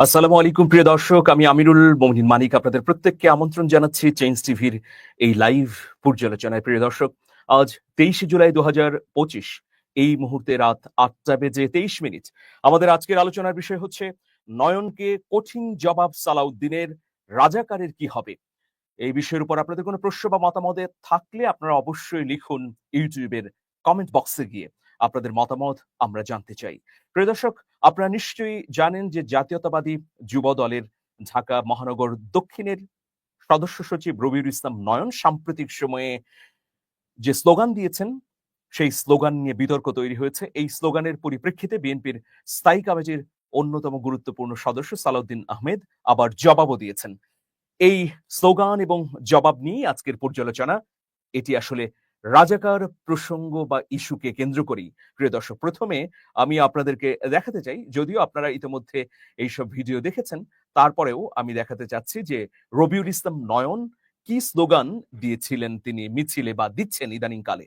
আসসালামু আলাইকুম প্রিয় দর্শক, আমি আমিরুল মোমিনিন মানিক আপনাদের প্রত্যেককে আমন্ত্রণ জানাচ্ছি চেঞ্জ টিভির এই লাইভ পর্যালোচনায়। প্রিয় দর্শক, আজ 23শে জুলাই 2025, এই মুহূর্তে রাত 8টা বেজে 23 মিনিট। আমাদের আজকের আলোচনার বিষয় হচ্ছে নয়নকে কঠিন জবাব সালাউদ্দিনের, রাজাকারের কি হবে। এই বিষয়ের উপর আপনাদের কোনো প্রশ্ন বা মতামত থাকলে আপনারা অবশ্যই লিখুন ইউটিউবের কমেন্ট বক্সে গিয়ে। আপনাদের মতামত আমরা জানতে চাই। প্রিয় দর্শক, আপনারা নিশ্চয়ই জানেন যে জাতীয়তাবাদী যুব দলের ঢাকা মহানগর দক্ষিণের সদস্য সচিব রবিউল ইসলাম নয়ন সাম্প্রতিক সময়ে যে স্লোগান দিয়েছেন, সেই স্লোগান নিয়ে বিতর্ক তৈরি হয়েছে। এই স্লোগানের পরিপ্রেক্ষিতে বিএনপির স্থায়ী কমিটির অন্যতম গুরুত্বপূর্ণ সদস্য সালাউদ্দিন আহমেদ আবার জবাবও দিয়েছেন। এই স্লোগান এবং জবাব নিয়ে আজকের পর্যালোচনা। এটি আসলে রাজাকার প্রসঙ্গ বা ইস্যুকে কেন্দ্র করেই। প্রিয় দর্শক, প্রথমে আমি আপনাদেরকে দেখাতে চাই, যদিও আপনারা ইতিমধ্যে এইসব ভিডিও দেখেছেন, তারপরেও আমি দেখাতে চাচ্ছি যে রবিউল ইসলাম নয়ন কি স্লোগান দিয়েছিলেন তিনি মিছিলে বা দিচ্ছেন ইদানিং কালে।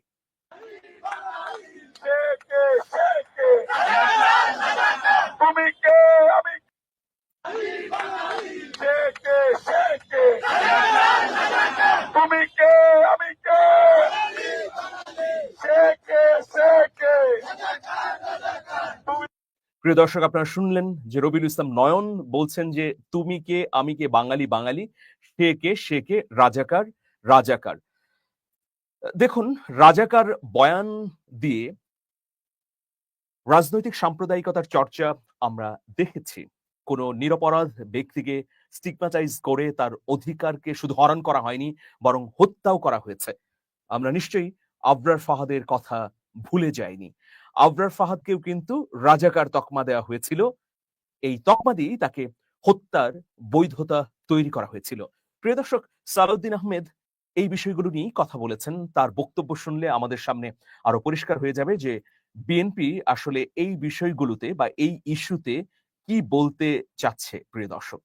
প্রিয় দর্শক, আপনারা শুনলেন যে রবিউল ইসলাম নয়ন বলছেন যে তুমি কে, আমি কে, বাঙালি বাঙালি, সে কে, সে কে, রাজাকার রাজাকার। দেখুন, রাজাকার বয়ান দিয়ে রাজনৈতিক সাম্প্রদায়িকতার চর্চা আমরা দেখেছি। কোনো নিরপরাধ ব্যক্তিকে স্টিগমাটাইজ করে তার অধিকারকে শুধু হরণ করা হয়নি, বরং হত্যাও করা হয়েছে। আমরা নিশ্চয়ই আবরার ফাহাদের কথা ভুলে যাইনি। আবরার ফাহাদকেও কিন্তু রাজাকার তকমা দেওয়া হয়েছিল। এই তকমা দিয়েই তাকে হত্যার বৈধতা তৈরি করা হয়েছিল। প্রিয় দর্শক, সালাউদ্দিন আহমেদ এই বিষয়গুলো নিয়েই কথা বলেছেন। তার বক্তব্য শুনলে আমাদের সামনে আরো পরিষ্কার হয়ে যাবে যে বিএনপি আসলে এই বিষয়গুলোতে বা এই ইস্যুতে কি বলতে চাচ্ছে। প্রিয় দর্শক,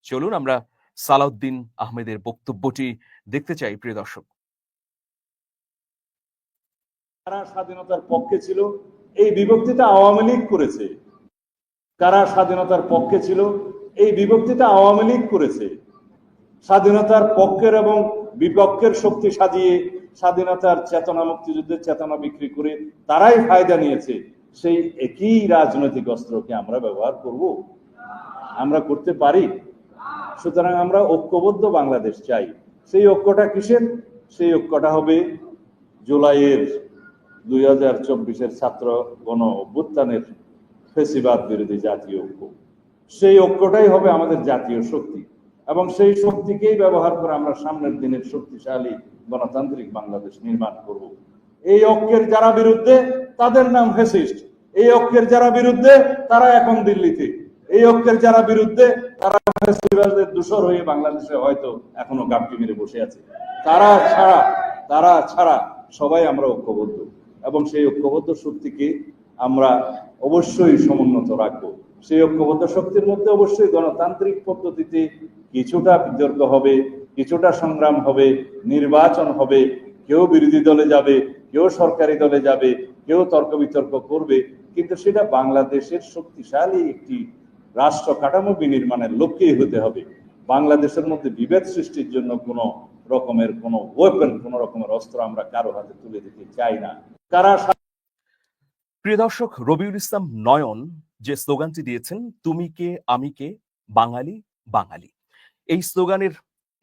চলুন আমরা সালাউদ্দিন আহমেদের বক্তব্যটি দেখতে চাই। প্রিয় দর্শক, কারা স্বাধীনতার পক্ষে ছিল এই বিভক্তিটা আওয়ামী লীগ করেছে। কারা স্বাধীনতার পক্ষে ছিল এই বিভক্তিটা আওয়ামী লীগ করেছে। স্বাধীনতার পক্ষের এবং বিপক্ষের শক্তি সাজিয়ে স্বাধীনতার চেতনা, মুক্তিযুদ্ধের চেতনা বিক্রি করে তারাই ফায়দা নিয়েছে। সেই একই রাজনৈতিক অস্ত্রকে আমরা ব্যবহার করব, আমরা করতে পারি। সুতরাং আমরা ঐক্যবদ্ধ বাংলাদেশ চাই। সেই ঐক্যটা কিসের? সেই ঐক্যটা হবে জুলাইয়ের 2024-এর ছাত্র গণ অভ্যুত্থানের ফেসিবাদ বিরোধী জাতীয় ঐক্য। সেই ঐক্যটাই হবে আমাদের জাতীয় শক্তি, এবং সেই শক্তিকেই ব্যবহার করে আমরা সামনের দিনের শক্তিশালী গণতান্ত্রিক বাংলাদেশ নির্মাণ করব। এই ঐক্যের যারা বিরুদ্ধে তাদের নাম ফ্যাসিস্ট। এই ঐক্যের যারা বিরুদ্ধে তারা এখন দিল্লিতে। এই ঐক্যের যারা বিরুদ্ধে তারা ফেসিবাদের দূষর হয়ে বাংলাদেশে হয়তো এখনো গাপটি মেরে বসে আছে। তারা ছাড়া সবাই আমরা ঐক্যবদ্ধ, এবং সেই ঐক্যবদ্ধ শক্তিকে আমরা অবশ্যই সমুন্নত রাখবো। সেই ঐক্যবদ্ধ শক্তির মধ্যে অবশ্যই গণতান্ত্রিক পদ্ধতিতে কিছুটা বিতর্ক হবে, কিছুটা সংগ্রাম হবে, নির্বাচন হবে, কেউ বিরোধী দলে যাবে, কেউ সরকারি দলে যাবে, কেউ তর্ক বিতর্ক করবে, কিন্তু সেটা বাংলাদেশের শক্তিশালী একটি রাষ্ট্র কাঠামো বিনির্মাণের লক্ষ্যেই হতে হবে। বাংলাদেশের মধ্যে বিভেদ সৃষ্টির জন্য কোনো রকমের কোনো ওয়েপন, কোনো রকমের অস্ত্র আমরা কারো হাতে তুলে দিতে চাই না। কারা প্রিয় দর্শক, রবিউল ইসলাম নয়ন যে স্লোগানটি দিয়েছেন, তুমি কে, আমি কে, বাঙালি বাঙালি, এই স্লোগানের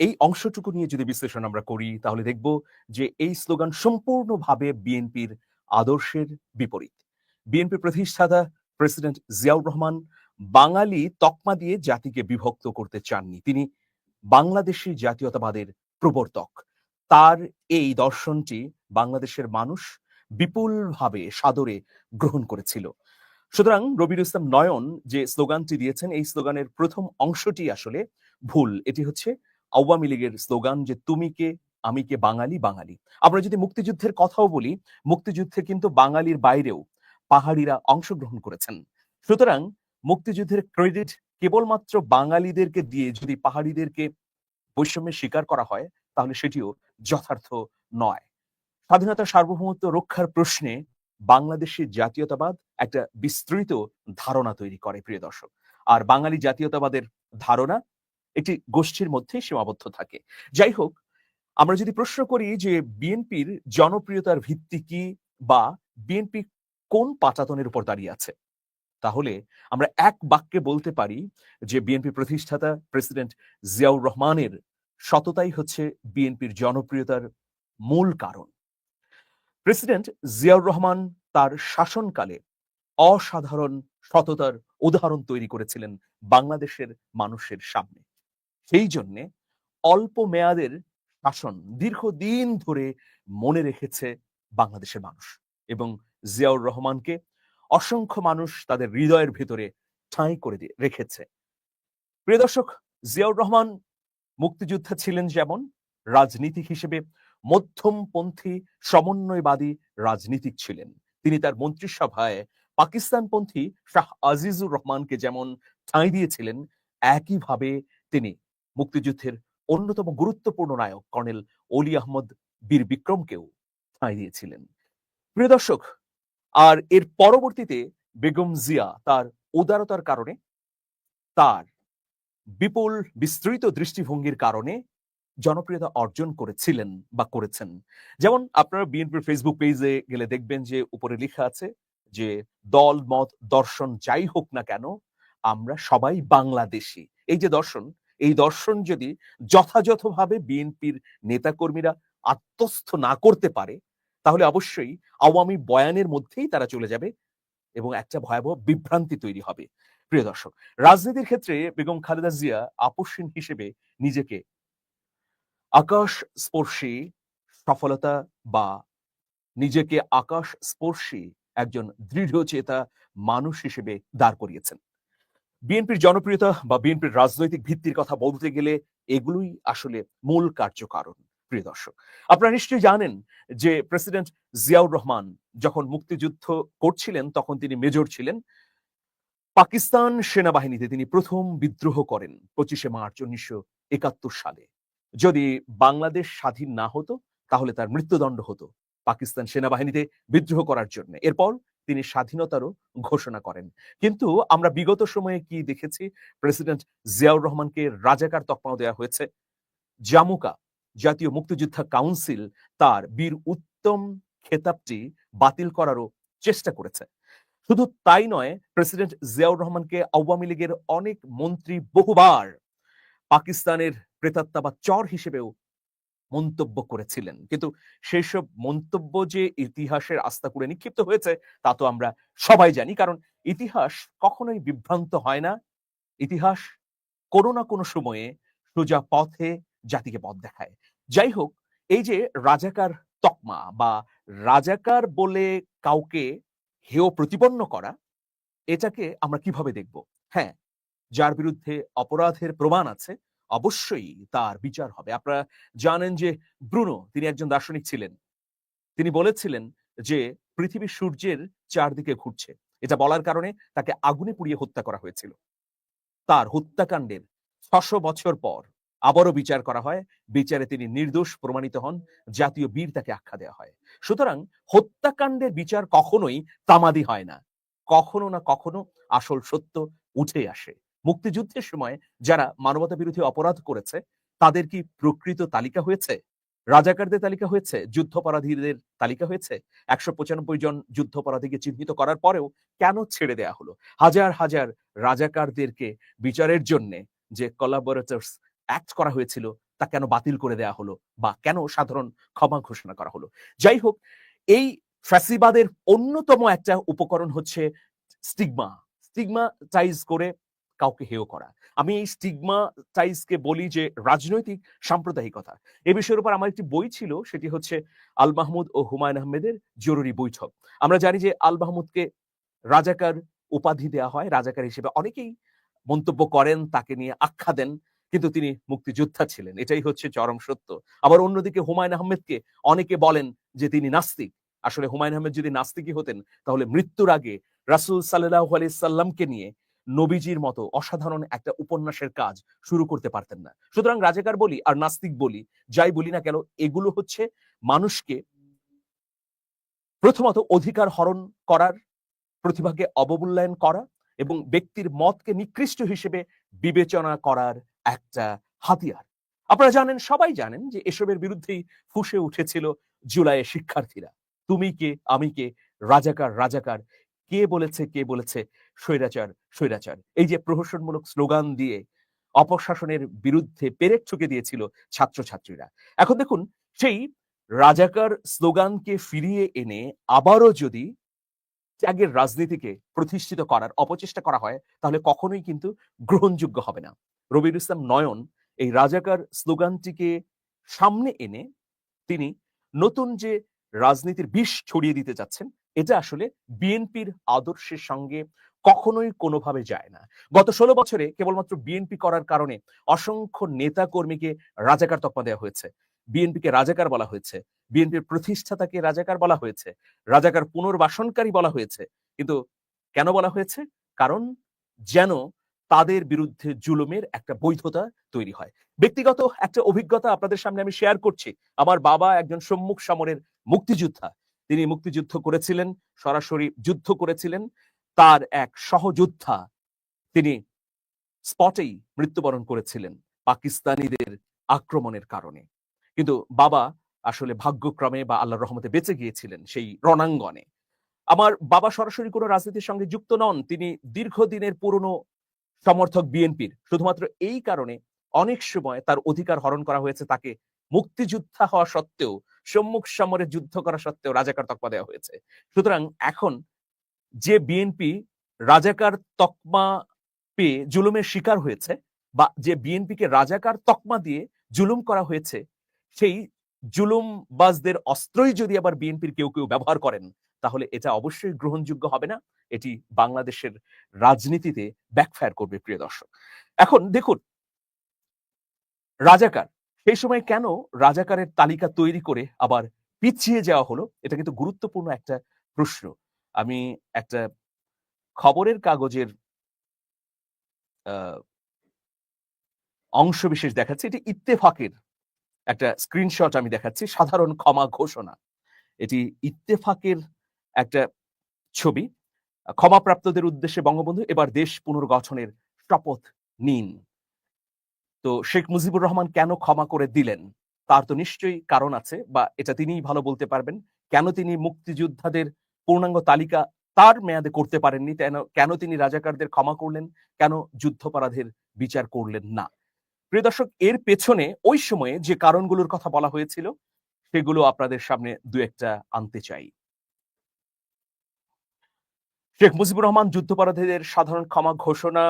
এই অংশটুকু নিয়ে যদি বিশ্লেষণ আমরা করি, তাহলে দেখব যে এই স্লোগান সম্পূর্ণভাবে বিএনপির আদর্শের বিপরীত। বিএনপির প্রতিষ্ঠাতা প্রেসিডেন্ট জিয়াউর রহমান বাঙালি তকমা দিয়ে জাতিকে বিভক্ত করতে চাননি। তিনি বাংলাদেশী জাতীয়তাবাদের প্রবর্তক। তার এই দর্শনটি বাংলাদেশের মানুষ বিপুলভাবে সাদরে গ্রহণ করেছিল। সুতরাং রবিউল ইসলাম নয়ন যে স্লোগানটি দিয়েছেন, এই স্লোগানের প্রথম অংশটি আসলে ভুল। এটি হচ্ছে আওয়ামী লীগের স্লোগান যে তুমি কে, আমি কে, বাঙালি বাঙালি। আমরা যদি মুক্তিযুদ্ধের কথাও বলি, মুক্তিযুদ্ধে কিন্তু বাঙালির বাইরেও পাহাড়িরা অংশগ্রহণ করেছেন। সুতরাং মুক্তিযুদ্ধের ক্রেডিট কেবলমাত্র বাঙালিদেরকে দিয়ে যদি পাহাড়িদেরকে বৈষম্যের শিকার করা হয়, তাহলে সেটিও যথার্থ নয়। স্বাধীনতার সার্বভৌমত্ব রক্ষার প্রশ্নে বাংলাদেশি জাতীয়তাবাদ একটা বিস্তৃত ধারণা তৈরি করে, প্রিয় দর্শক। আর বাঙালি জাতীয়তাবাদের ধারণা একটি গোষ্ঠীর মধ্যেই সীমাবদ্ধ থাকে। যাই হোক, আমরা যদি প্রশ্ন করি যে বিএনপির জনপ্রিয়তার ভিত্তি কি, বা বিএনপি কোন পাটাতনের উপর দাঁড়িয়ে আছে, তাহলে আমরা এক বাক্যে বলতে পারি যে বিএনপি প্রতিষ্ঠাতা প্রেসিডেন্ট জিয়াউর রহমানের সততাই হচ্ছে বিএনপির জনপ্রিয়তার মূল কারণ। প্রেসিডেন্ট জিয়াউর রহমান তার শাসনকালে অসাধারণ সততার উদাহরণ তৈরি করেছিলেন বাংলাদেশের মানুষের সামনে। সেই জন্যে অল্প মেয়াদের শাসন দীর্ঘদিন ধরে মনে রেখেছে বাংলাদেশের মানুষ, এবং জিয়াউর রহমানকে অসংখ্য মানুষ তাদের হৃদয়ের ভেতরে ঠাঁই করে রেখেছে। প্রিয় দর্শক, জিয়াউর রহমান মুক্তিযোদ্ধা ছিলেন যেমন, রাজনীতিক হিসেবে মধ্যমপন্থী সমন্বয়বাদী রাজনীতিক ছিলেন। তিনি তার মন্ত্রিসভায় পাকিস্তানপন্থী শাহ আজিজুর রহমানকে যেমন ঠাঁই দিয়েছিলেন, একইভাবে তিনি মুক্তিযুদ্ধের অন্যতম গুরুত্বপূর্ণ নায়ক কর্নেল অলি আহমদ বীর বিক্রমকেও ঠাঁই দিয়েছিলেন। প্রিয় দর্শক, আর এর পরবর্তীতে বেগম জিয়া তার উদারতার কারণে, তার বিপুল বিস্তৃত দৃষ্টিভঙ্গির কারণে জনপ্রিয়তা অর্জন করেছিলেন বা করেছেন। যেমন আপনারা বিএনপির ফেসবুক পেজে গেলে দেখবেন যে উপরে লেখা আছে যে দল মত দর্শন যাই হোক না কেন, আমরা সবাই বাংলাদেশী। এই যে দর্শন, এই দর্শন যদি যথাযথভাবে বিএনপির নেতাকর্মীরা আত্মস্থ না করতে পারে, তাহলে অবশ্যই আওয়ামী বয়ানের মধ্যেই তারা চলে যাবে এবং একটা ভয়াবহ বিভ্রান্তি তৈরি হবে। প্রিয় দর্শক, রাজনীতির ক্ষেত্রে বেগম খালেদা জিয়া আপসহীন হিসেবে নিজেকে আকাশ স্পর্শী সফলতা বা নিজেকে আকাশ স্পর্শী একজন দৃঢ়চেতা মানুষ হিসেবে দাঁড় করিয়েছেন। বিএনপির জনপ্রিয়তা বা বিএনপির রাজনৈতিক ভিত্তির কথা বলতে গেলে এগুলোই আসলে মূল কার্যকারণ। প্রিয় দর্শক, আপনারা নিশ্চয়ই জানেন যে প্রেসিডেন্ট জিয়াউর রহমান যখন মুক্তিযুদ্ধ করছিলেন তখন তিনি মেজর ছিলেন। পাকিস্তান সেনাবাহিনীতে তিনি প্রথম বিদ্রোহ করেন 25শে মার্চ 1971 সালে। যদি বাংলাদেশ স্বাধীন না হতো তাহলে তার মৃত্যুদণ্ড হতো পাকিস্তান সেনাবাহিনীতে বিদ্রোহ করার জন্য। এরপর তিনি স্বাধীনতারও ঘোষণা করেন। কিন্তু আমরা বিগত সময়ে কি দেখেছি, প্রেসিডেন্ট জিয়াউর রহমানকে রাজাকার তকমাও দেওয়া হয়েছে। জামুকা জাতীয় মুক্তিযোদ্ধা কাউন্সিল তার বীর উত্তম খেতাবটি বাতিল করারও চেষ্টা করেছে। শুধু তাই নয়, প্রেসিডেন্ট জিয়াউর রহমানকে আওয়ামী লীগের অনেক মন্ত্রী বহুবার পাকিস্তানের প্রেতাত্মা বা চর হিসেবেও মন্তব্য করেছিলেন। কিন্তু সেই সব মন্তব্য যে ইতিহাসের আস্তাকুড়ে নিক্ষিপ্ত হয়েছে তা তো আমরা সবাই জানি, কারণ ইতিহাস কখনোই বিভ্রান্ত হয় না। ইতিহাস কোনো না কোনো সময়ে সোজা পথে জাতিকে পথ দেখায়। যাই হোক, এই যে রাজাকার তকমা বা রাজাকার বলে কাউকে হেয় প্রতিপন্ন করা, এটাকে আমরা কিভাবে দেখব? হ্যাঁ, যার বিরুদ্ধে অপরাধের প্রমাণ আছে অবশ্যই তার বিচার হবে। আপনারা জানেন যে ব্রুনো তিনি একজন দার্শনিক ছিলেন। তিনি বলেছিলেন যে পৃথিবী সূর্যের চারদিকে ঘুরছে। এটা বলার কারণে তাকে আগুনে পুড়িয়ে হত্যা করা হয়েছিল। তার হত্যাকাণ্ডের ৬০০ বছর পর আবারও বিচার করা হয়। বিচারে তিনি নির্দোষ প্রমাণিত হন, জাতীয় বীর তাকে আখ্যা দেওয়া হয়। সুতরাং হত্যাকাণ্ডের বিচার কখনোই তামাদি হয় না, কখনো না কখনো আসল সত্য উঠে আসে। মুক্তিযুদ্ধের সময় যারা মানবতা বিরোধী অপরাধ করেছে তাদের কি প্রকৃত তালিকা হয়েছে? রাজাকারদের তালিকা হয়েছে? যুদ্ধাপরাধীদের তালিকা হয়েছে? ১৯৫ জন যুদ্ধাপরাধীকে চিহ্নিত করার পরেও কেন ছেড়ে দেয়া হলো? হাজার হাজার রাজাকারদেরকে বিচারের জন্য যে কোলাবোরেটরস অ্যাক্ট করা হয়েছিল তা কেন বাতিল করে দেয়া হলো, বা কেন সাধারণ ক্ষমা ঘোষণা করা হলো? যাই হোক, এই ফ্যাসিবাদের অন্যতম একটা উপকরণ হচ্ছে স্টিগমা। স্টিগমাটাইজ করে কাউকে হেয় করা। আমি এই স্টিগমাটাইজকে বলি যে রাজনৈতিক সাম্প্রদায়িকতা। এ বিষয়ের উপর আমার একটি বই ছিল, সেটি হচ্ছে আল মাহমুদ ও হুমায়ুন আহমেদের জরুরি বৈঠক। আমরা জানি যে আল মাহমুদকে রাজাকার উপাধি দেয়া হয়, রাজাকার হিসেবে অনেকেই মন্তব্য করেন, তাকে নিয়ে আখ্যা দেন, কিন্তু তিনি মুক্তিযোদ্ধা ছিলেন। এটাই হচ্ছে চরম সত্য। আবার অন্যদিকে হুমায়ুন আহমেদকে অনেকে বলেন যে তিনি নাস্তিক। আসলে হুমায়ুন আহমেদ যদি নাস্তিকই হতেন তাহলে মৃত্যুর আগে রাসূল সাল্লাল্লাহু আলাইহি সাল্লামকে নিয়ে নবীজির মতো অসাধারণ একটা উপন্যাসের কাজ শুরু করতে পারতেন না। সুতরাং রাজাকার বলি আর নাস্তিক বলি, যাই বলি না কেন, এগুলো হচ্ছে মানুষকে প্রথমত অধিকার হরণ করার, প্রতিভাকে অবমূল্যায়ন করা এবং ব্যক্তির মতকে নিকৃষ্ট হিসেবে বিবেচনা করার একটা হাতিয়ার। আপনারা জানেন, সবাই জানেন যে এসবের বিরুদ্ধেই ফুঁসে উঠেছিল জুলাইয়ের শিক্ষার্থীরা। তুমি কে, আমি কে, রাজাকার রাজাকার, কে বলেছে স্বৈরাচার স্বৈরাচার, এই যে প্রহসনমূলক স্লোগান দিয়ে অপশাসনের বিরুদ্ধে পেরেক ঠুকে দিয়েছিল ছাত্রছাত্রীরা। এখন দেখুন, সেই রাজাকার স্লোগানকে ফিরিয়ে এনে আবারও যদি ত্যাগের রাজনীতিকে প্রতিষ্ঠিত করার অপচেষ্টা করা হয়, তাহলে কখনোই কিন্তু গ্রহণযোগ্য হবে না। রবিউল ইসলাম নয়ন এই রাজাকার স্লোগানটিকে সামনে এনে তিনি নতুন যে রাজনীতির বিষ ছড়িয়ে দিতে যাচ্ছেন, এটা আসলে বিএনপির আদর্শের সঙ্গে কখনোই কোনোভাবে যায় না। গত 16 বছরে কেবলমাত্র বিএনপি করার কারণে অসংখ্য নেতা কর্মীকে রাজাকার তকমা দেওয়া হয়েছে, বিএনপিকে রাজাকার বলা হয়েছে, বিএনপির প্রতিষ্ঠাতাকে রাজাকার বলা হয়েছে, রাজাকার পুনর্বাসনকারী বলা হয়েছে। কিন্তু কেন বলা হয়েছে? কারণ যেন তাদের বিরুদ্ধে জুলুমের একটা বৈধতা তৈরি হয়। ব্যক্তিগত একটা অভিজ্ঞতা আপনাদের সামনে আমি শেয়ার করছি। আমার বাবা একজন সম্মুখ সমরের মুক্তিযোদ্ধা। তিনি মুক্তিযুদ্ধ করেছিলেন, সরাসরি যুদ্ধ করেছিলেন। তার এক সহযোদ্ধা তিনি স্পটেই মৃত্যুবরণ করেছিলেন পাকিস্তানিদের আক্রমণের কারণে। কিন্তু বাবা আসলে ভাগ্যক্রমে বা আল্লাহর রহমতে বেঁচে গিয়েছিলেন সেই রণাঙ্গনে। আমার বাবা সরাসরি কোনো রাজনীতির সঙ্গে যুক্ত নন। তিনি দীর্ঘদিনের পুরনো সমর্থক বিএনপির। শুধুমাত্র এই কারণে অনেক সময় তার অধিকার হরণ করা হয়েছে, তাকে মুক্তিযোদ্ধা হওয়া সত্ত্বেও, সম্মুখ সমরে যুদ্ধ করা সত্ত্বেও রাজাকার তকমা দেওয়া হয়েছে। সুতরাং এখন যে বিএনপি রাজাকার তকমা পেয়ে জুলুমের শিকার হয়েছে, বা যে বিএনপিকে রাজাকার তকমা দিয়ে জুলুম করা হয়েছে, সেই জুলুমবাজদের অস্ত্রই যদি আবার বিএনপির কেউ কেউ ব্যবহার করেন, তাহলে এটা অবশ্যই গ্রহণযোগ্য হবে না। এটি বাংলাদেশের রাজনীতিতে ব্যাকফায়ার করবে, প্রিয় দর্শক। এখন দেখুন, রাজাকার সেই সময় কেন রাজাকারের তালিকা তৈরি করে আবার পিছিয়ে যাওয়া হলো, এটা কিন্তু গুরুত্বপূর্ণ একটা প্রশ্ন। আমি একটা খবরের কাগজের অংশ বিশেষ দেখাচ্ছি। এটি ইত্তেফাকের একটা স্ক্রিনশট আমি দেখাচ্ছি। সাধারণ ক্ষমা ঘোষণা, এটি ইত্তেফাকের একটা ছবি। ক্ষমাপ্রাপ্তদের উদ্দেশ্যে বঙ্গবন্ধু এবার দেশ পুনর্গঠনের শপথ নিন। তো শেখ মুজিবুর রহমান কেন ক্ষমা করে দিলেন, তার তো নিশ্চয়ই কারণ আছে, বা এটা তিনিই ভালো বলতে পারবেন। কেন তিনি মুক্তিযোদ্ধাদের পূর্ণাঙ্গ তালিকা তার মেয়াদে করতে পারেননি, কেন তিনি রাজাকারদের ক্ষমা করলেন, কেন যুদ্ধাপরাধের বিচার করলেন না। প্রিয় দর্শক, এর পেছনে ওই সময়ে যে কারণগুলোর কথা বলা হয়েছিল, সেগুলো আপনাদের সামনে দু একটা আনতে চাই। শেখ মুজিবুর রহমান যুদ্ধাপরাধীদের সাধারণ ক্ষমা ঘোষণা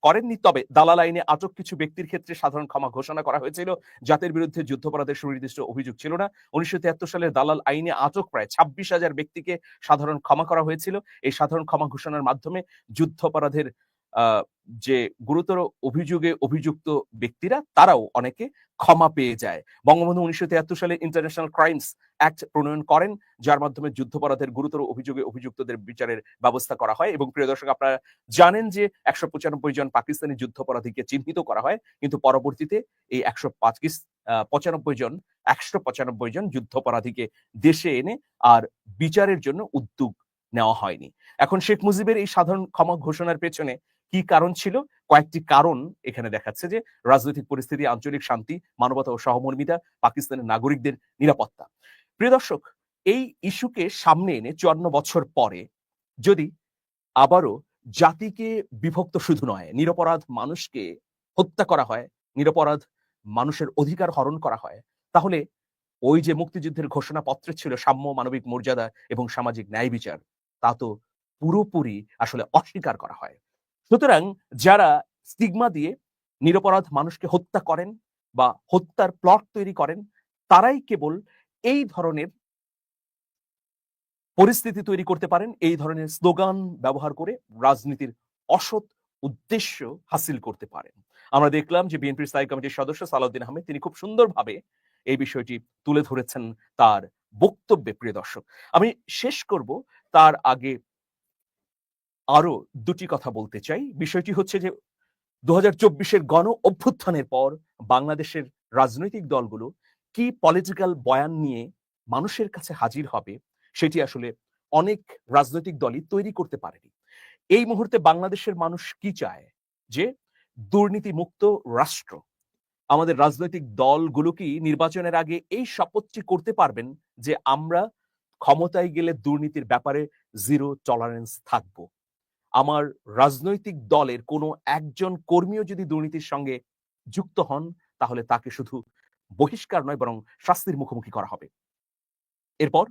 করেননি, তবে দালাল আইনে আটক কিছু ব্যক্তির ক্ষেত্রে সাধারণ ক্ষমা ঘোষণা করা হয়েছিল, যাদের বিরুদ্ধে যুদ্ধাপরাধের সুনির্দিষ্ট অভিযোগ ছিল না। 1973 সালের দালাল আইনে আটক প্রায় 26,000 ব্যক্তিকে সাধারণ ক্ষমা করা হয়েছিল। এই সাধারণ ক্ষমা ঘোষণার মাধ্যমে যুদ্ধাপরাধের যে গুরুতর অভিযোগে অভিযুক্ত ব্যক্তিরা, তারাও অনেকে ক্ষমা পেয়ে যায়। বঙ্গবন্ধু 1973 সালে ইন্টারন্যাশনাল ক্রাইমস অ্যাক্ট প্রণয়ন করেন, যার মাধ্যমে যুদ্ধাপরাধের গুরুতর অভিযোগে অভিযুক্তদের বিচারের ব্যবস্থা করা হয়। এবং প্রিয় দর্শক, আপনারা জানেন যে 195 জন পাকিস্তানি যুদ্ধাপরাধীকে চিহ্নিত করা হয়, কিন্তু পরবর্তীতে এই 195 জন যুদ্ধাপরাধীকে দেশে এনে আর বিচারের জন্য উদ্যোগ নেওয়া হয়নি। এখন শেখ মুজিবের এই সাধারণ ক্ষমা ঘোষণার পেছনে কি কারণ ছিল? কয়েকটি কারণ এখানে দেখাচ্ছে, যে রাজনৈতিক পরিস্থিতি, আঞ্চলিক শান্তি, মানবতা ও সহমর্মিতা, পাকিস্তানের নাগরিকদের নিরাপত্তা। প্রিয় দর্শক, এই ইস্যুকে সামনে এনে 54 বছর পরে যদি আবারও জাতিকে বিভক্ত শুধু নয়, নিরপরাধ মানুষকে হত্যা করা হয়, নিরপরাধ মানুষের অধিকার হরণ করা হয়, তাহলে ওই যে মুক্তিযুদ্ধের ঘোষণাপত্রে ছিল সাম্য, মানবিক মর্যাদা এবং সামাজিক ন্যায় বিচার, তা তো পুরোপুরি আসলে অস্বীকার করা হয়। সুতরাং যারা স্টিগমা দিয়ে নিরপরাধ মানুষকে হত্যা করেন বা হত্যার প্লট তৈরি করেন, তারাই কেবল এই ধরনের পরিস্থিতি তৈরি করতে পারেন, এই ধরনের স্লোগান ব্যবহার করে রাজনীতির অসৎ উদ্দেশ্য হাসিল করতে পারেন। আমরা দেখলাম যে বিএনপির স্থায়ী কমিটির সদস্য সালাউদ্দিন আহমেদ তিনি খুব সুন্দরভাবে এই বিষয়টি তুলে ধরেছেন তার বক্তব্যে। প্রিয় দর্শক, আমি শেষ করব, তার আগে আরো দুটি কথা বলতে চাই। বিষয়টি হচ্ছে যে 2024-এর গণ অভ্যুত্থানের পর বাংলাদেশের রাজনৈতিক দলগুলো কি পলিটিক্যাল বয়ান নিয়ে মানুষের কাছে হাজির হবে, সেটি আসলে অনেক রাজনৈতিক দলই তৈরি করতে পারেনি। এই মুহূর্তে বাংলাদেশের মানুষ কি চায়? যে দুর্নীতিমুক্ত রাষ্ট্র। আমাদের রাজনৈতিক দলগুলো কি নির্বাচনের আগে এই শপথটি করতে পারবেন যে আমরা ক্ষমতায় গেলে দুর্নীতির ব্যাপারে জিরো টলারেন্স থাকব। আমার রাজনৈতিক দলের কোনো একজন কর্মীও যদি দুর্নীতির সঙ্গে যুক্ত হন তাহলে তাকে শুধু বহিষ্কার নয় বরং শাস্তির মুখোমুখি করা হবে। এরপর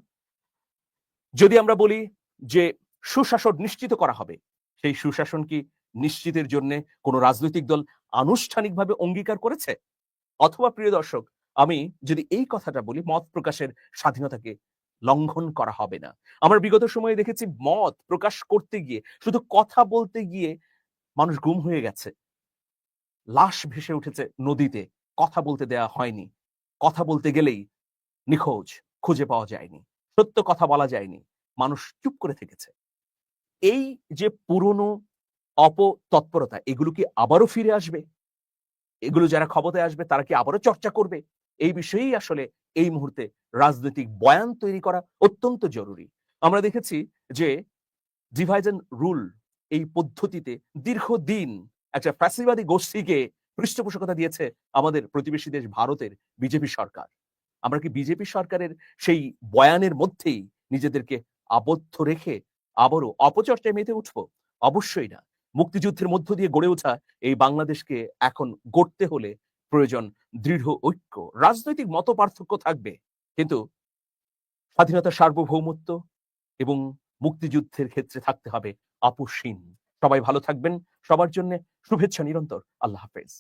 যদি আমরা বলি যে সুশাসন নিশ্চিত করা হবে, সেই সুশাসন কি নিশ্চিতের জন্য কোনো রাজনৈতিক দল আনুষ্ঠানিকভাবে অঙ্গীকার করেছে? অথবা প্রিয় দর্শক, আমি যদি এই কথাটা বলি, মত প্রকাশের স্বাধীনতাকে লঙ্ঘন করা হবে না। আমরা বিগত সময়ে দেখেছি মত প্রকাশ করতে গিয়ে, শুধু কথা বলতে গিয়ে মানুষ গুম হয়ে গেছে। লাশ ভেসে উঠেছে নদীতে, কথা বলতে দেয়া হয়নি। কথা বলতে গেলেই নিখোঁজ, খুঁজে পাওয়া যায়নি। সত্য কথা বলা যায়নি। মানুষ চুপ করে থেকেছে। এই যে পুরনো অপতৎপরতা, এগুলো কি আবারও ফিরে আসবে? এগুলো যারা ক্ষমতায় আসবে তারা কি আবারও চর্চা করবে? এই বিষয়েই আসলে এই মুহূর্তে রাজনৈতিক বয়ান তৈরি করা অত্যন্ত জরুরি। আমরা দেখেছি যে ডিভাইড অ্যান্ড রুল এই পদ্ধতিতে দীর্ঘদিন একটা ফ্যাসিবাদী গোষ্ঠীকে পৃষ্ঠপোষকতা দিয়েছে আমাদের প্রতিবেশী দেশ ভারতের বিজেপি সরকার। আমরা কি বিজেপি সরকারের সেই বয়ানের মধ্যেই নিজেদেরকে আবদ্ধ রেখে আবারও অপচর্চায় মেতে উঠবো? অবশ্যই না। মুক্তিযুদ্ধের মধ্য দিয়ে গড়ে ওঠা এই বাংলাদেশকে এখন গড়তে হলে প্রয়োজন দৃঢ় ঐক্য। রাজনৈতিক মতপার্থক্য থাকবে, কিন্তু স্বাধীনতার সার্বভৌমত্ব এবং মুক্তিযুদ্ধের ক্ষেত্রে থাকতে হবে আপোষহীন। সবাই ভালো থাকবেন। সবার জন্য শুভেচ্ছা নিরন্তর। আল্লাহ হাফেজ।